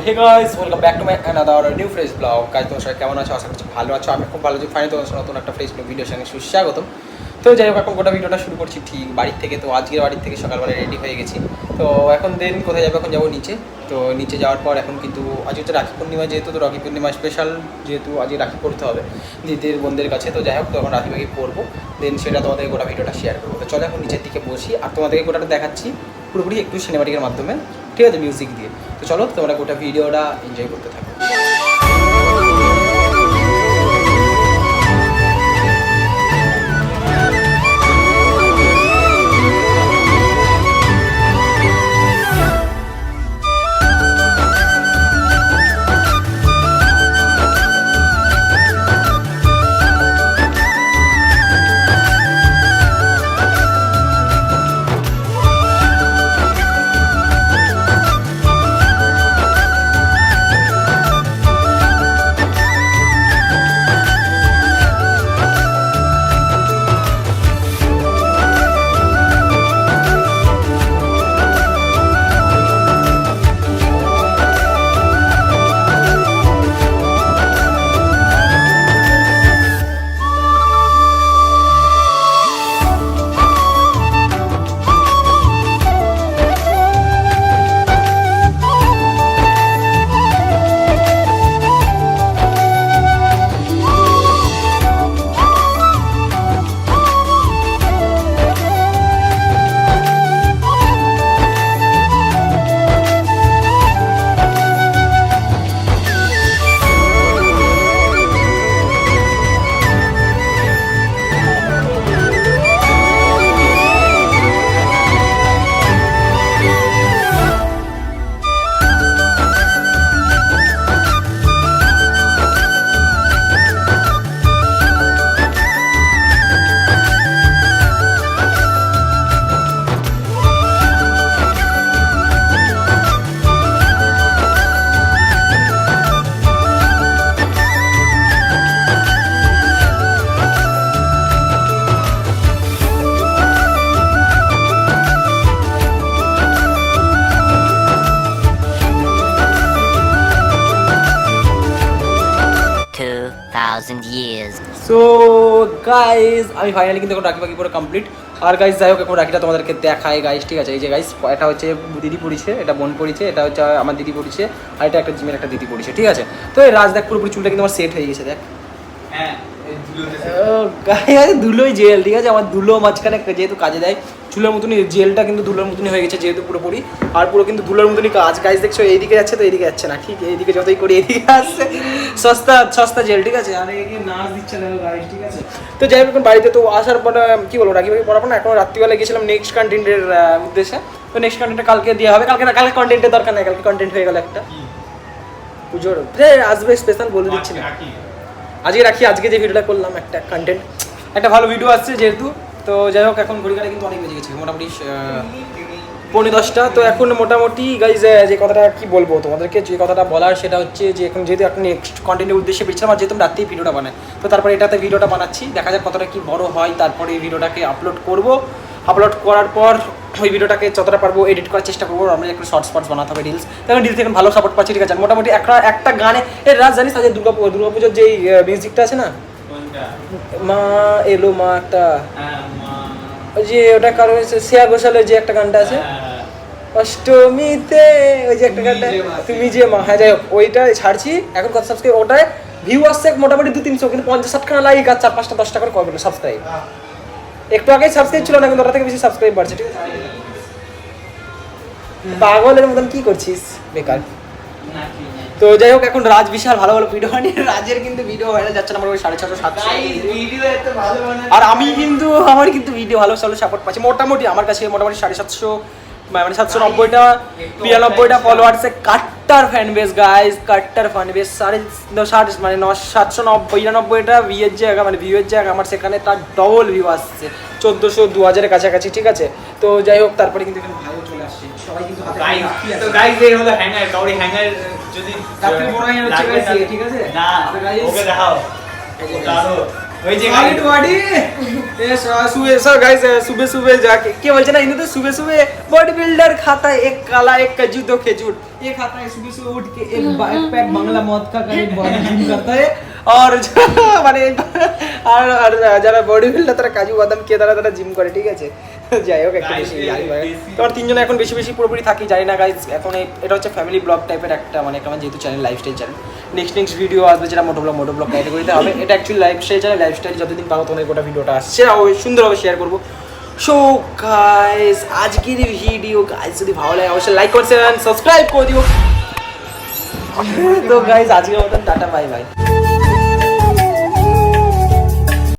Hey guys, welcome back to my another new fresh blog. Guys, তোমরা সবাই কেমন আছো? আশা করছি ভালো আছো। আমি খুব ভালো আছি। ফাইনালি তোমাদের নতুন একটা ফ্রেশ ভিডিওর সঙ্গে সুস্বাগতম। তো যাই হোক, এখন গোটা ভিডিওটা শুরু করছি ঠিক বাড়ির থেকে। তো আজকের বাড়ির থেকে সকালবেলা রেডি হয়ে গেছি। তো এখন দেন কোথায় যাবো? এখন যাবো নিচে। তো নিচে যাওয়ার পর এখন কিন্তু আজ হচ্ছে রাখি পূর্ণিমা, যেহেতু তো রাখি পূর্ণিমা স্পেশাল, যেহেতু আজকে রাখি পড়তে হবে দিদির বোনদের কাছে। তো যাই হোক, তখন রাখি বাকি পরবো, দেন সেটা তোমাদের গোটা ভিডিওটা শেয়ার করবো। তো চলো এখন নিচের দিকে বসি আর তোমাদেরকে গোটাটা দেখাচ্ছি পুরোপুরি একটু সিনেমাটিকের মাধ্যমে, ঠিক আছে, মিউজিক দিয়ে। তো চলো তোমরা গোটা ভিডিওটা এনজয় করতে থাকো। 2,000 years. সো গাইজ, আমি ফাইনালি কিন্তু এখন রাখি বাকি পুরো কমপ্লিট। আর গাইজ যাই হোক, এখন রাখিটা তোমাদেরকে দেখায় গাইজ, ঠিক আছে। এই যে গাইজ, এটা হচ্ছে দিদি পড়িছে, এটা বোন পড়িছে, এটা হচ্ছে আমার দিদি পড়িছে, আর এটা একটা জিমের একটা দিদি পড়িছে, ঠিক আছে। তো এই রাজ দেখ, পুরোপুরি চুলটা কিন্তু আমার সেট হয়ে গেছে, দেখ। হ্যাঁ, গায়ে ধুলোই জেল, ঠিক আছে। আমার ধুলো মাঝখানে যেহেতু কাজে দেয়, চুলের মতনই জেলটা কিন্তু ধুলোর মতনই হয়ে গেছে যেহেতু পুরোপুরি। আর পুরো কিন্তু ধুলোর মতনই কাজ। গাইজ দেখছো, এইদিকে যাচ্ছে তো এইদিকে যাচ্ছে না, ঠিক এইদিকে যতই করি এইদিকে আসছে। সস্তা সস্তা জেল, ঠিক আছে। আর এগিয়ে নাচ দিচ্ছে দেখো গাইজ, ঠিক আছে। তো যাই হোক, এখন বাড়িতে তো আসার পর কী বলবো, রাখি বাকি পড়াবো না। এখন রাত্রিবেলা গেছিলাম নেক্সট কন্টেন্টের উদ্দেশ্যে। তো নেক্সট কন্টেন্টটা কালকে দেওয়া হবে। কালকে কন্টেন্টের দরকার নেই, কালকে কন্টেন্ট হয়ে গেল একটা পুজোর আসবে স্পেশাল, বলে দিচ্ছি না। আজকে রাখি, আজকে যে ভিডিওটা করলাম একটা কন্টেন্ট, একটা ভালো ভিডিও আসছে যেহেতু। তো যাই হোক, এখন ঘড়িঘাটে কিন্তু অনেক বেজে গেছে, মোটামুটি 9:30। তো এখন মোটামুটি গাইজ যে কথাটা কি বলবো তোমাদেরকে, যে কথাটা বলার সেটা হচ্ছে যে এখন যেহেতু এখন নেক্সট কন্টেন্টের উদ্দেশ্যে পেয়েছিলাম, আর যেহেতু রাত্রেই ভিডিওটা বানাই, তো তারপরে এটাতে ভিডিওটা বানাচ্ছি, দেখা যাক কতটা কি বড় হয়। তারপরে এই ভিডিওটাকে আপলোড করব। আপলোড করার পর ওই ভিডিওটাকে যতটা পারবো এডিট করার চেষ্টা করবো। আমরা একটু শর্টস বানাতে হবে, রিলস। তখন রিলস এখন ভালো সাপোর্ট পাচ্ছি, ঠিক আছে। মোটামুটি একটা গানে এর রাজ জানিস, আজকে দুর্গাপুজোর যেই মিউজিকটা আছে না, মা এলো মা, একটা ওই যে ওটা কারো শ্রেয়া ঘোষালের যে একটা গানটা আছে, অষ্টমীতে ওই যে একটা গানটা, তুমি যে মা। হ্যাঁ, যাই হোক, ওইটা ছাড়ছি এখন। কত সাবস্ক্রাইব ওটায় ভিউ আসছে মোটামুটি 200-300, কিন্তু 50-60 লাইক আর 4-5-10 করে করবে সাবস্ক্রাইব। একটু আগেই সাবস্ক্রাইব ছিল না, কিন্তু ওটা থেকে বেশি সাবস্ক্রাইব বাড়ছে, ঠিক আছে। পাগলের মতন কি করছিস বেকার। তো যাই হোক, এখন রাজ বিশাল ভালো ভালো ভিডিও বানিয়ে, রাজের কিন্তু ভিডিও ভাইরাল যাচ্ছে না, আমার ওই 650-700। আর আমি কিন্তু আমার কিন্তু ভিডিও ভালো সাপোর্ট পাচ্ছি মোটামুটি। আমার কাছে মোটামুটি 750, মানে 790টা 92টা ফলোয়ার্সে কাট্টার ফ্যান বেস গাইজ, কাট্টার ফ্যান বেস। 790 মানে 799টা ভিউয়ের জায়গা, মানে ভিউয়ের জায়গা আমার সেখানে তার ডবল ভিউ আসছে, 1400-2000-এর কাছাকাছি, ঠিক আছে। তো যাই হোক, তারপরে কিন্তু এখানে ভাইও চলে আসছে, সবাই কিন্তু তো গাইস, এই হলো হ্যাঙ্গার। কাউরি হ্যাঙ্গার যদি রাত্রে বড় হ্যাঙ্গার হচ্ছে গাইস, ঠিক আছে। না, ওকে দেখাও। ওই যে सॉलिड बॉडी ये सुबह सर गाइस सुबह सुबह जाके क्या बोलते ना इन्हें तो सुबह सुबह बॉडी बिल्डर खाता है एक काला एक कजू दो खजूर ये खाता है सुबह सुबह उठ के एक पैक बांग्ला मौत का एक बॉडी जिम करता है और মানে আর যারা বডি বিল্ডার তারা কাজু বাদাম খেয়ে তারা জিম করে ঠিক আছে যাই হোক একটা বেশি তোমার তিনজনে এখন বেশি বেশি পুরোপুরি থাকি জানি না গাইজ এখন এটা হচ্ছে ফ্যামিলি ব্লগ টাইপের একটা মানে আমার যেহেতু channel lifestyle channel next video আসবে যেটা মোটো ব্লগ ক্যাটাগরিতে হবে এটা অ্যাকচুয়ালি লাইফস্টাইল চ্যানেল লাইফস্টাইল যতদিন পাবো তোমাদের গোটা ভিডিওটা শেয়ার হবে সুন্দরভাবে শেয়ার করবো সো গাইজ আজকের ভিডিও গাইজ যদি ভালো লাগে অবশ্যই লাইক করছেন সাবস্ক্রাইব করে দিও তো গাইজ আজকের মতন টাটা বাই বাই